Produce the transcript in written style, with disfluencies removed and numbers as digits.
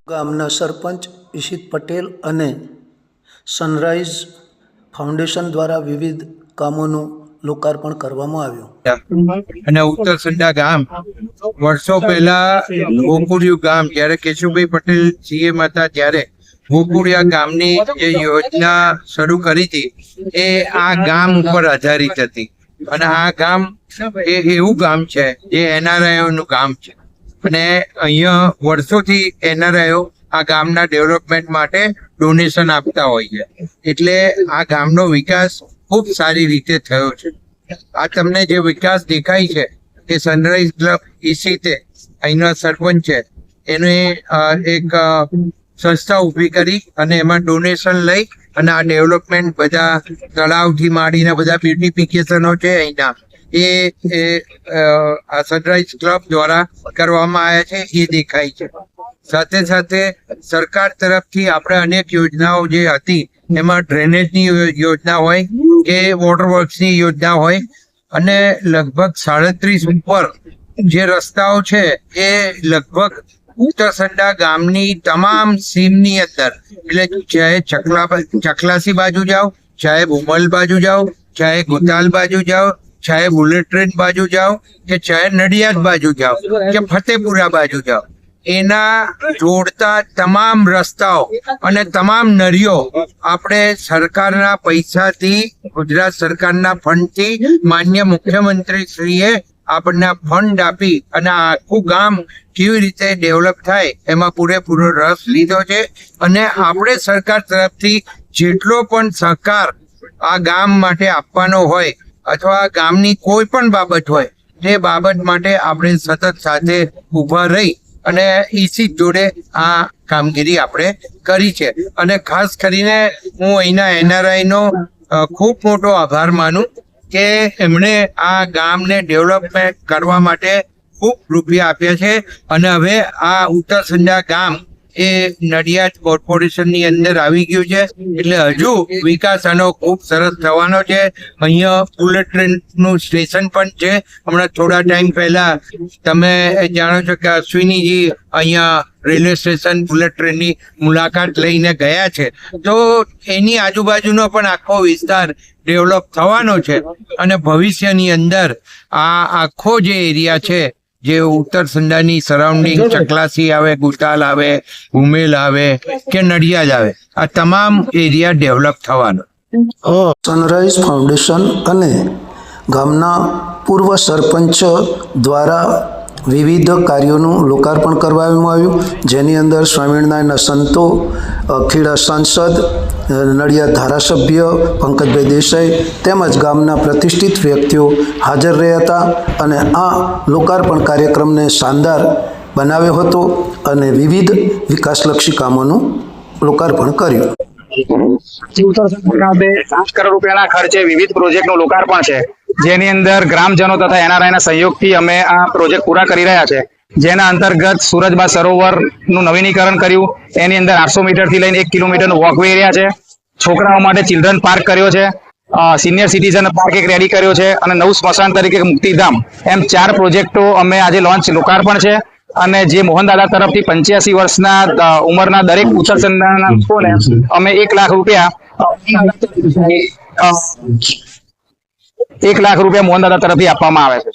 ગામના સરપંચ ઈશિત પટેલ અને sunrise foundation દ્વારા વિવિધ કામોનું લોકાર્પણ કરવામાં આવ્યું. અને ઉત્તરસંડા ગામ વર્ષો પહેલા ગોકુળિયું ગામ જ્યારે કેશુભાઈ પટેલ સીએમ હતા ત્યારે ગોકુળિયા ગામની જે યોજના શરૂ કરી હતી એ આ ગામ ઉપર આધારિત હતી. અને આ ગામ એ એવું ગામ છે જે એનઆરઆઈઓનું ગામ છે અને અહીંયા વર્ષોથી એનઆરઆઈઓ આ ગામના ડેવલપમેન્ટ માટે ડોનેશન આપતા હોય છે. એટલે આ ગામનો વિકાસ ખૂબ સારી રીતે થયો છે. આ તમને જે વિકાસ દેખાય છે એ સનરાઈઝ ક્લબ ઈસીતે અહીંના સરપંચ છે એને એક સંસ્થા ઊભી કરી અને એમાં ડોનેશન લઈ અને આ ડેવલપમેન્ટ બધા તળાવથી માંડીને બધા બ્યુટિફિકેશનો છે અહીંના એ આ સનરાઈઝ ક્લબ દ્વારા કરવામાં આવ્યા છે એ દેખાય છે. સાથે સાથે સરકાર તરફથી આપણે અનેક યોજનાઓ જે હતી એમાં ડ્રેનેજની યોજના હોય કે વોટર વર્ક્સની યોજના હોય અને લગભગ 37 ઉપર જે રસ્તાઓ છે એ લગભગ ઉત્તરસંડા ગામની તમામ સીમની અંદર એટલે ચાહે ચકલાસી બાજુ જાઓ, ચાહે ભૂમલ બાજુ જાઓ, ચાહે ગોતાલ બાજુ જાઓ, ચાહે બુલેટ ટ્રેન બાજુ જાઓ કે ચાહે નડિયાદ બાજુ જાઓ કે ફતેપુરા બાજુ જાઓ, એના જોડતા તમામ રસ્તાઓ અને તમામ નળીઓ આપણે સરકારના પૈસાથી, ગુજરાત સરકારના ફંડથી માન્ય મુખ્યમંત્રી શ્રીએ આપણને ફંડ આપી અને આખું ગામ કેવી રીતે ડેવલપ થાય એમાં પૂરેપૂરો રસ લીધો છે. અને આપણે સરકાર તરફથી જેટલો પણ સહકાર આ ગામ માટે આપવાનો હોય અથવા ગામની કોઈ પણ બાબત હોય તે બાબત માટે આપણે સતત સાથે ઊભા રહી અને ઈસી જોડે આ કામગીરી આપણે કરી છે. અને ખાસ કરીને હું અહીંના એનઆરઆઈનો ખૂબ મોટો આભાર માનું કે એમણે આ ગામને ડેવલપમેન્ટ કરવા માટે ખૂબ રૂપિયા આપ્યા છે. અને હવે આ ઉત્તરસંડા ગામ એ નડિયાદ કોર્પોરેશનની અંદર આવી ગયું છે એટલે હજુ વિકાસ આનો ખૂબ સરસ થવાનો છે. અહીંયા બુલેટ ટ્રેનનું સ્ટેશન પણ છે. હમણાં થોડા ટાઈમ પહેલા તમે જાણો છો કે અશ્વિનીજી અહીંયા રેલવે સ્ટેશન બુલેટ ટ્રેનની મુલાકાત લઈને ગયા છે. તો એની આજુબાજુનો પણ આખો વિસ્તાર ડેવલપ થવાનો છે અને ભવિષ્યની અંદર આ આખો જે એરિયા છે જે ઉત્તરસંડાની સરાઉન્ડિંગ ચકલાસી આવે, ગુતાલ આવે, ઉમેલ આવે કે નડિયાદ આવે, આ તમામ એરિયા ડેવલપ થવાનો. સનરાઈઝ ફાઉન્ડેશન અને ગામના પૂર્વ સરપંચ દ્વારા વિવિધ કાર્યોનું લોકાર્પણ કરવામાં આવ્યું, જેની અંદર સ્વામિનારાયણના સંતો, ખેડા સાંસદ, નડિયાદ ધારાસભ્ય પંકજભાઈ દેસાઈ તેમજ ગામના પ્રતિષ્ઠિત વ્યક્તિઓ હાજર રહ્યા હતા અને આ લોકાર્પણ કાર્યક્રમને શાનદાર બનાવ્યો હતો અને વિવિધ વિકાસલક્ષી કામોનું લોકાર્પણ કર્યું. ઉત્તરસંડા 5 કરોડ રૂપિયાના ખર્ચે વિવિધ પ્રોજેક્ટનું લોકાર્પણ છે, જેની અંદર ગ્રામજનો તથા એનઆરઆઈના સહયોગથી અમે આ પ્રોજેક્ટ પૂરા કરી રહ્યા છે. જેના અંતર્ગત સુરજબા સરોવરનું નવીનીકરણ કર્યું, એની અંદર 800 મીટરથી લઈને 1 કિલોમીટરનો વોકવે એરિયા છે, છોકરાઓ માટે ચિલ્ડ્રન પાર્ક કર્યો છે, સિનિયર સિટીઝન પાર્ક એક રેડી કર્યો છે અને નવું સ્મશાન તરીકે મુક્તિધામ, એમ 4 પ્રોજેક્ટો અમે આજે લોકાર્પણ છે. અને જે મોહનદાદા તરફથી 85 વર્ષના ઉંમરના દરેક ઉત્તરસંડાના લોકોને અમે 1 લાખ રૂપિયા મોહનદાદા તરફથી આપવામાં આવે છે.